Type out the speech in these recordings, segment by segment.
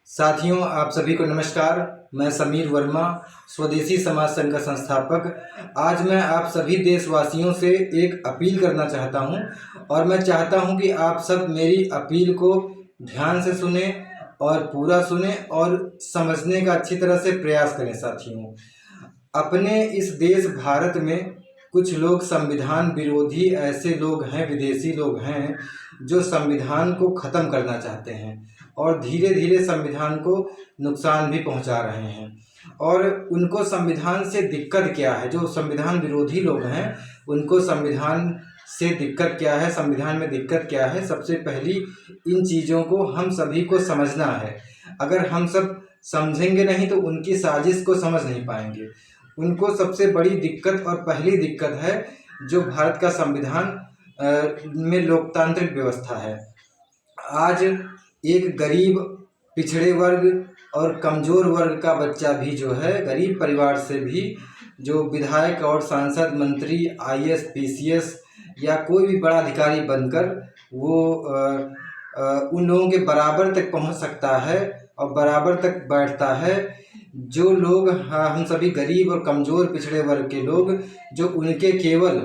साथियों, आप सभी को नमस्कार। मैं समीर वर्मा, स्वदेशी समाज संघ का संस्थापक। आज मैं आप सभी देशवासियों से एक अपील करना चाहता हूं और मैं चाहता हूं कि आप सब मेरी अपील को ध्यान से सुने और पूरा सुने और समझने का अच्छी तरह से प्रयास करें। साथियों, अपने इस देश भारत में कुछ लोग संविधान विरोधी ऐसे लोग हैं, विदेशी लोग हैं जो संविधान को ख़त्म करना चाहते हैं और धीरे धीरे संविधान को नुकसान भी पहुंचा रहे हैं। और उनको संविधान से दिक्कत क्या है? जो संविधान विरोधी लोग हैं उनको संविधान से दिक्कत क्या है, संविधान में दिक्कत क्या है? सबसे पहली इन चीज़ों को हम सभी को समझना है। अगर हम सब समझेंगे नहीं तो उनकी साजिश को समझ नहीं पाएंगे। उनको सबसे बड़ी दिक्कत और पहली दिक्कत है जो भारत का संविधान में लोकतांत्रिक व्यवस्था है। आज एक गरीब, पिछड़े वर्ग और कमज़ोर वर्ग का बच्चा भी जो है, गरीब परिवार से भी जो विधायक और सांसद, मंत्री, आईएएस, पीसीएस या कोई भी बड़ा अधिकारी बनकर वो उन लोगों के बराबर तक पहुंच सकता है और बराबर तक बैठता है। जो लोग, हम सभी गरीब और कमज़ोर पिछड़े वर्ग के लोग, जो उनके केवल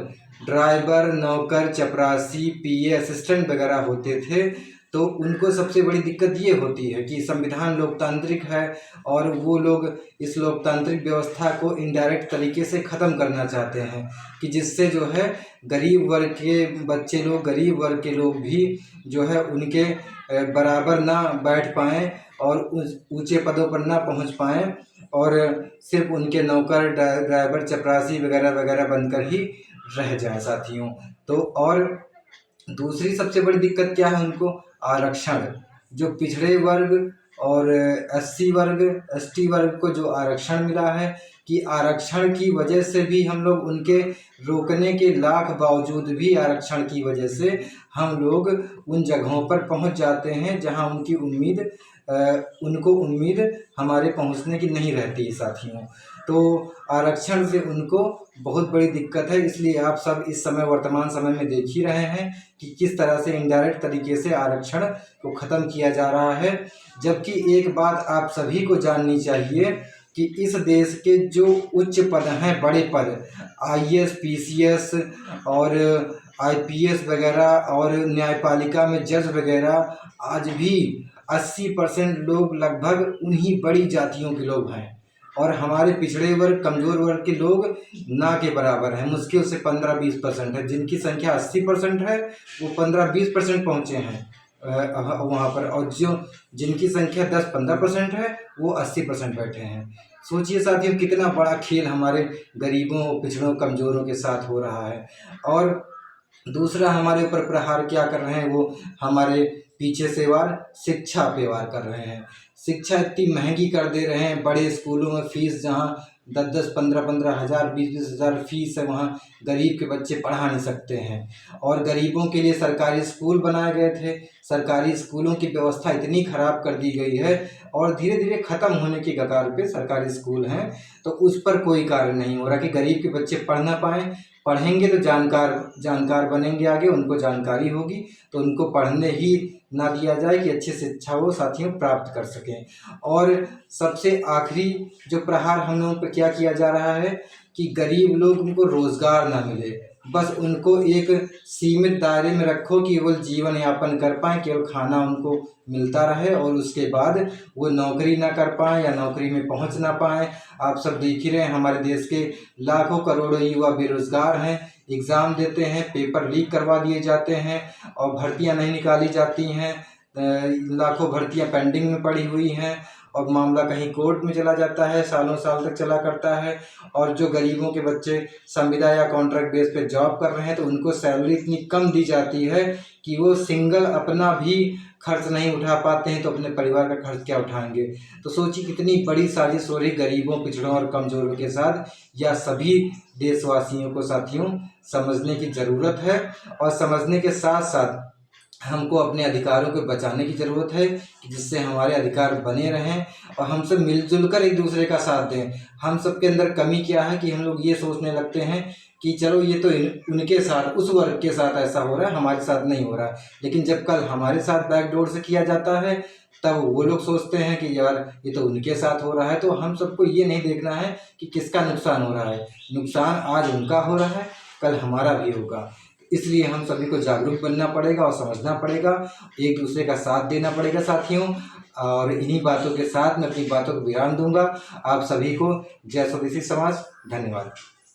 ड्राइवर, नौकर, चपरासी, पीए, असिस्टेंट वगैरह होते थे, तो उनको सबसे बड़ी दिक्कत ये होती है कि संविधान लोकतांत्रिक है और वो लोग इस लोकतांत्रिक व्यवस्था को इनडायरेक्ट तरीके से ख़त्म करना चाहते हैं कि जिससे जो है गरीब वर्ग के बच्चे लोग, गरीब वर्ग के लोग भी जो है उनके बराबर ना बैठ पाएँ और उस ऊंचे पदों पर ना पहुंच पाएँ और सिर्फ उनके नौकर, ड्राइवर, चपरासी वगैरह वगैरह बनकर ही रह जाएं। साथियों, तो और दूसरी सबसे बड़ी दिक्कत क्या है उनको? आरक्षण। जो पिछड़े वर्ग और एससी वर्ग, एसटी वर्ग को जो आरक्षण मिला है, कि आरक्षण की वजह से भी हम लोग उनके रोकने के लाख बावजूद भी आरक्षण की वजह से हम लोग उन जगहों पर पहुंच जाते हैं जहां उनकी उम्मीद उनको उम्मीद हमारे पहुंचने की नहीं रहती। साथियों, तो आरक्षण से उनको बहुत बड़ी दिक्कत है। इसलिए आप सब इस समय, वर्तमान समय में देख ही रहे हैं कि किस तरह से इनडायरेक्ट तरीके से आरक्षण को ख़त्म किया जा रहा है। जबकि एक बात आप सभी को जाननी चाहिए कि इस देश के जो उच्च पद हैं, बड़े पद, आईएएस, पीसीएस और आईपीएस वगैरह और न्यायपालिका में जज वगैरह, आज भी 80% लोग लगभग उन्हीं बड़ी जातियों के लोग हैं और हमारे पिछड़े वर्ग, कमज़ोर वर्ग के लोग ना के बराबर हैं। मुश्किल से 15-20% है। जिनकी संख्या 80% है वो 15-20% पहुँचे हैं वहाँ पर, और जिनकी संख्या 10-15% है वो 80% बैठे हैं। सोचिए साथियों, कितना बड़ा खेल हमारे गरीबों, पिछड़ों, कमज़ोरों के साथ हो रहा है। और दूसरा हमारे ऊपर प्रहार क्या कर रहे हैं? वो हमारे पीछे से वार शिक्षा पे वार कर रहे हैं। शिक्षा इतनी महंगी कर दे रहे हैं। बड़े स्कूलों में फीस जहाँ 10-10, 15-15 हज़ार, 20-20 हज़ार फीस है, वहाँ गरीब के बच्चे पढ़ा नहीं सकते हैं। और गरीबों के लिए सरकारी स्कूल बनाए गए थे। सरकारी स्कूलों की व्यवस्था इतनी ख़राब कर दी गई है और धीरे धीरे ख़त्म होने की कगार पे सरकारी स्कूल हैं, तो उस पर कोई कार्य नहीं हो रहा कि गरीब के बच्चे पढ़ ना पाएँ। पढ़ेंगे तो जानकार बनेंगे, आगे उनको जानकारी होगी तो उनको पढ़ने ही ना दिया जाए कि अच्छी शिक्षा वो साथियों प्राप्त कर सकें। और सबसे आखिरी जो प्रहार हम लोगों पर क्या किया जा रहा है कि गरीब लोग, उनको रोज़गार ना मिले, बस उनको एक सीमित दायरे में रखो कि केवल जीवन यापन कर पाएँ, केवल खाना उनको मिलता रहे और उसके बाद वो नौकरी ना कर पाएँ या नौकरी में पहुंच ना पाएँ। आप सब देख ही रहे हैं, हमारे देश के लाखों करोड़ों युवा बेरोज़गार हैं, एग्ज़ाम देते हैं, पेपर लीक करवा दिए जाते हैं और भर्तियां नहीं निकाली जाती हैं। लाखों भर्तियां पेंडिंग में पड़ी हुई हैं और मामला कहीं कोर्ट में चला जाता है, सालों साल तक चला करता है। और जो गरीबों के बच्चे संविदा या कॉन्ट्रैक्ट बेस पे जॉब कर रहे हैं तो उनको सैलरी इतनी कम दी जाती है कि वो सिंगल अपना भी खर्च नहीं उठा पाते हैं, तो अपने परिवार का खर्च क्या उठाएंगे? तो सोचिए कितनी बड़ी साजिश हो रही गरीबों, पिछड़ों और कमज़ोरों के साथ। या सभी देशवासियों को साथियों समझने की ज़रूरत है और समझने के साथ साथ हमको अपने अधिकारों को बचाने की ज़रूरत है कि जिससे हमारे अधिकार बने रहें और हम सब मिलजुल कर एक दूसरे का साथ दें। हम सब के अंदर कमी क्या है कि हम लोग ये सोचने लगते हैं कि चलो ये तो उनके साथ, उस वर्ग के साथ ऐसा हो रहा है, हमारे साथ नहीं हो रहा है। लेकिन जब कल हमारे साथ बैकडोर से किया जाता है तब वो लोग सोचते हैं कि यार ये तो उनके साथ हो रहा है। तो हम सबको ये नहीं देखना है कि किसका नुकसान हो रहा है। नुकसान आज उनका हो रहा है, कल हमारा भी होगा। इसलिए हम सभी को जागरूक बनना पड़ेगा और समझना पड़ेगा, एक दूसरे का साथ देना पड़ेगा साथियों। और इन्हीं बातों के साथ मैं अपनी बातों को विराम दूंगा। आप सभी को जय स्वदेशी समाज। धन्यवाद।